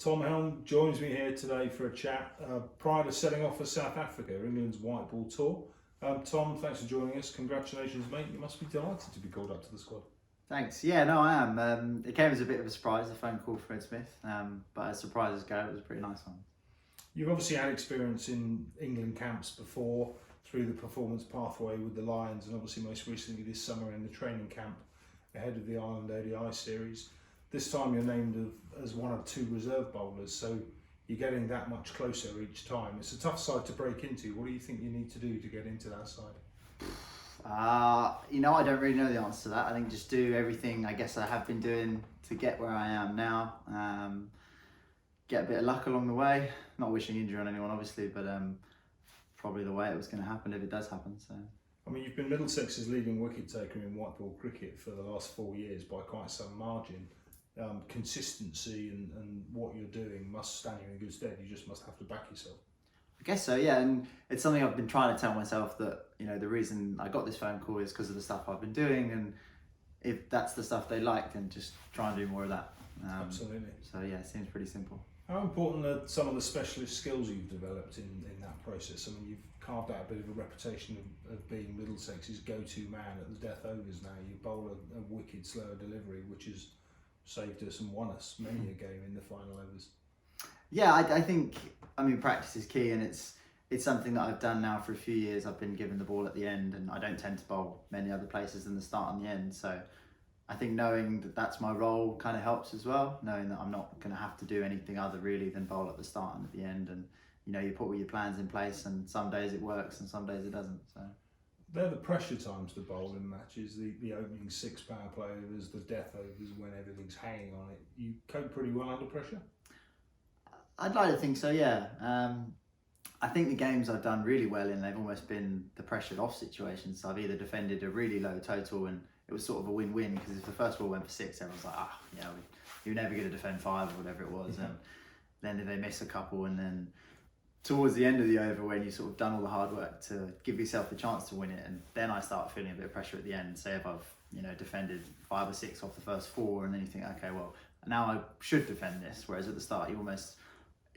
Tom Helm joins me here today for a chat prior to setting off for South Africa, England's white ball tour. Tom, thanks for joining us. Congratulations, mate. You must be delighted to be called up to the squad. Thanks. Yeah, no, I am. It came as a bit of a surprise, a phone call from Ed Smith, but as surprises go, it was a pretty nice one. You've obviously had experience in England camps before through the performance pathway with the Lions, and obviously most recently this summer in the training camp ahead of the Ireland ODI series. This time you're named as one of two reserve bowlers, so you're getting that much closer each time. It's a tough side to break into. What do you think you need to do to get into that side? I don't really know the answer to that. I think just do everything I guess I have been doing to get where I am now. Get a bit of luck along the way. Not wishing injury on anyone, obviously, but probably the way it was going to happen if it does happen. So. I mean, you've been Middlesex's leading wicket taker in white ball cricket for the last 4 years by quite some margin. Consistency and what you're doing must stand you in good stead. You just must have to back yourself. I guess so, yeah, and it's something I've been trying to tell myself that, the reason I got this phone call is because of the stuff I've been doing, and if that's the stuff they like, then just try and do more of that. Absolutely. So yeah, it seems pretty simple. How important are some of the specialist skills you've developed in that process? I mean, you've carved out a bit of a reputation of being Middlesex's go-to man at the death overs now. You bowl a wicked slower delivery, which has saved us and won us many a game in the final overs. Yeah, I think practice is key, and it's something that I've done now for a few years. I've been given the ball at the end, and I don't tend to bowl many other places than the start and the end. So I think knowing that that's my role kind of helps as well, knowing that I'm not going to have to do anything other really than bowl at the start and at the end. And you put all your plans in place, and some days it works and some days it doesn't. So they're the pressure times to bowl in matches, the opening 6 power play overs, the death overs when everything's hanging on it. You cope pretty well under pressure? I'd like to think so, yeah. I think the games I've done really well in, they've almost been the pressured off situations. So I've either defended a really low total and it was sort of a win-win, because if the first ball went for 6, everyone's like, you're never going to defend 5 or whatever it was. And then if they miss a couple, and then towards the end of the over when you sort of done all the hard work to give yourself the chance to win it, and then I start feeling a bit of pressure at the end. Say if I've defended 5 or 6 off the first 4, and then you think, okay, well now I should defend this, whereas at the start it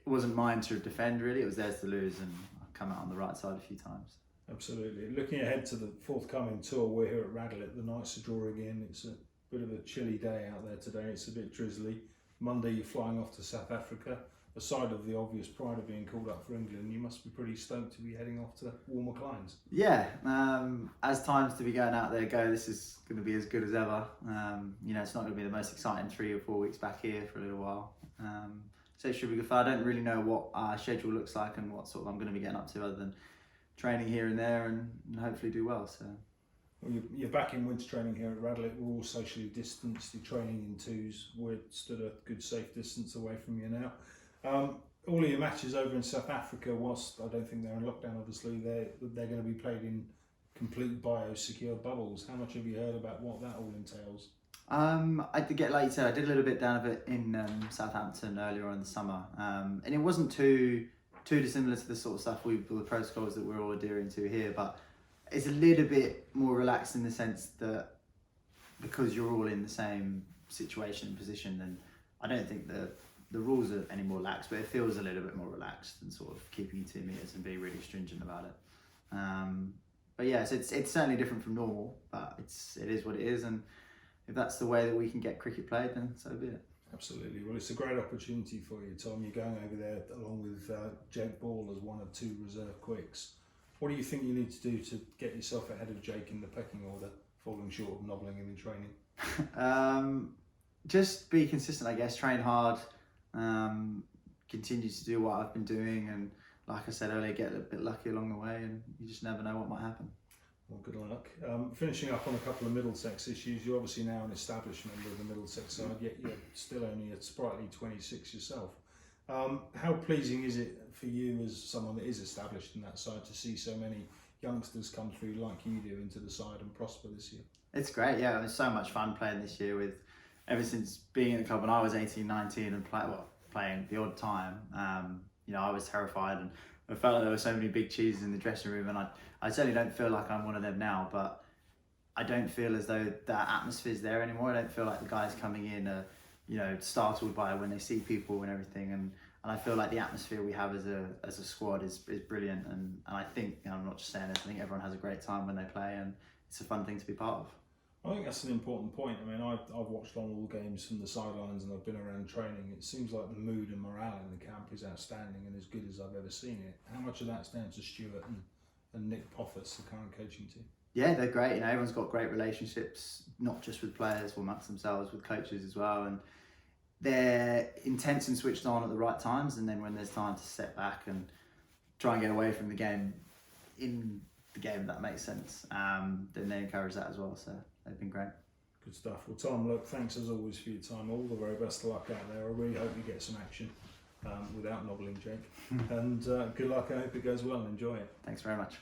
wasn't mine to defend really, it was theirs to lose, and I've come out on the right side a few times. Absolutely. Looking ahead to the forthcoming tour, we're here at Radlett. The nights are drawing in. It's a bit of a chilly day out there today. It's a bit drizzly. Monday you're flying off to South Africa. Aside of the obvious pride of being called up for England, you must be pretty stoked to be heading off to warmer climes. Yeah, as times to be going out there go, this is going to be as good as ever. It's not going to be the most exciting 3 or 4 weeks back here for a little while. So it should be good fun. I don't really know what our schedule looks like and what sort of I'm going to be getting up to, other than training here and there and hopefully do well. So. Well, you're back in winter training here at Radlett. We're all socially distanced. You're training in 2s. We're stood a good safe distance away from you now. All of your matches over in South Africa, whilst I don't think they're in lockdown, obviously, they're going to be played in complete biosecure bubbles. How much have you heard about what that all entails? I did get, like you said, I did a little bit down of it in Southampton earlier on in the summer, and it wasn't too dissimilar to the sort of stuff with the protocols that we're all adhering to here, but it's a little bit more relaxed in the sense that because you're all in the same situation and position, then I don't think the rules are any more lax, but it feels a little bit more relaxed and sort of keeping you 2 meters and being really stringent about it. But yeah, so it's certainly different from normal, but it is what it is, and if that's the way that we can get cricket played, then so be it. Absolutely. Well, it's a great opportunity for you, Tom. You're going over there along with Jake Ball as one of 2 reserve quicks. What do you think you need to do to get yourself ahead of Jake in the pecking order, falling short of nobbling him in training? Just be consistent, I guess. Train hard. Continue to do what I've been doing, and like I said earlier, get a bit lucky along the way, and you just never know what might happen. Well, good luck. Finishing up on a couple of Middlesex issues, you're obviously now an established member of the Middlesex side, yet you're still only a sprightly 26 yourself. How pleasing is it for you as someone that is established in that side to see so many youngsters come through like you do into the side and prosper this year? It's great, yeah. It was so much fun playing this year ever since being in the club when I was 18, 19 and playing the odd time. I was terrified, and I felt like there were so many big cheeses in the dressing room, and I certainly don't feel like I'm one of them now, but I don't feel as though that atmosphere's there anymore. I don't feel like the guys coming in are startled by when they see people and everything. And I feel like the atmosphere we have as a squad is brilliant. And I think, I'm not just saying this, I think everyone has a great time when they play, and it's a fun thing to be part of. I think that's an important point. I mean, I've watched on all the games from the sidelines and I've been around training. It seems like the mood and morale in the camp is outstanding and as good as I've ever seen it. How much of that's down to Stuart and Nick Poffers, the current coaching team? Yeah, they're great. Everyone's got great relationships, not just with players, but amongst themselves, with coaches as well. And they're intense and switched on at the right times. And then when there's time to step back and try and get away from the game, in the game, if that makes sense, then they encourage that as well. So they've been great. Good stuff. Well, Tom, look, thanks as always for your time. All the very best of luck out there. I really hope you get some action without nobbling Jake. And good luck. I hope it goes well. Enjoy it. Thanks very much.